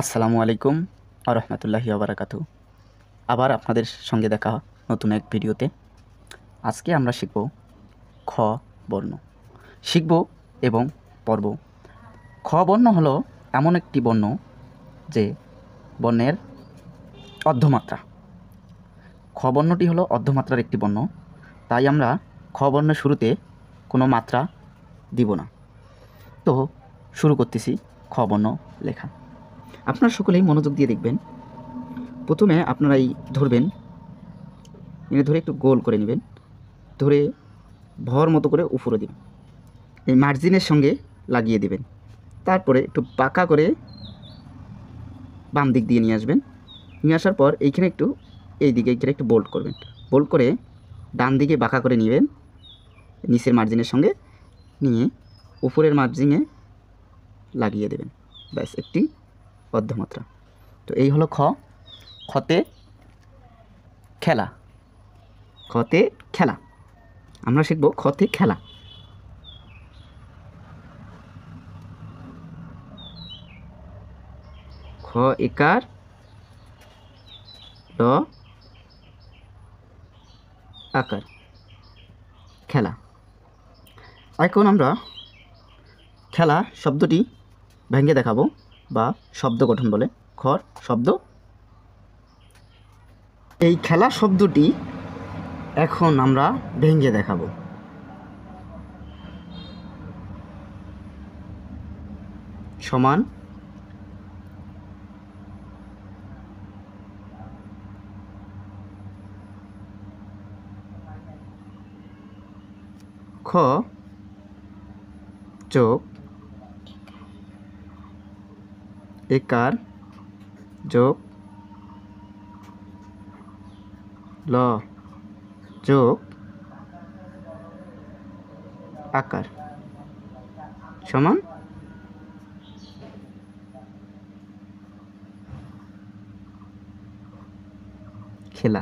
আসসালামু আলাইকুম রহমতুল্লাহি ওবারাকাতু। আবার আপনাদের সঙ্গে দেখা নতুন এক ভিডিওতে। আজকে আমরা শিখব খ বর্ণ, শিখব এবং পড়ব। খ বর্ণ হলো এমন একটি বর্ণ যে বর্ণের অর্ধমাত্রা। খ বর্ণটি হলো অর্ধমাত্রার একটি বর্ণ, তাই আমরা খ বর্ণের শুরুতে কোনো মাত্রা দিব না। তো শুরু করতেছি খ বর্ণ লেখা। আপনারা সকলেই মনোযোগ দিয়ে দেখবেন। প্রথমে আপনারা এই ধরবেন, এনে ধরে একটু গোল করে নেবেন, ধরে ভর মতো করে উপরে দিন, এই মার্জিনের সঙ্গে লাগিয়ে দেবেন। তারপরে একটু বাঁকা করে বাম দিক দিয়ে নিয়ে আসবেন। নিয়ে আসার পর এইখানে একটু এইখানে একটু বোল্ড করবেন। বোল্ড করে ডান দিকে বাঁকা করে নেবেন নিচের মার্জিনের সঙ্গে, নিয়ে উপরের মার্জিনে লাগিয়ে দেবেন। ব্যাস একটি অর্ধমাত্রা। তো এই হলো খ। খতে খেলা। খতে খেলা আমরা শিখব খতে খেলা। খ একার ল আকার খেলা। এখন আমরা খেলা শব্দটি ভেঙে দেখাবো, বা শব্দ গঠন বলে খর শব্দ। এই খেলা শব্দটি এখন আমরা ভেঙে দেখাবো। সমান খ যোগ একার যোগ ল যোগ আকার সমান খেলা।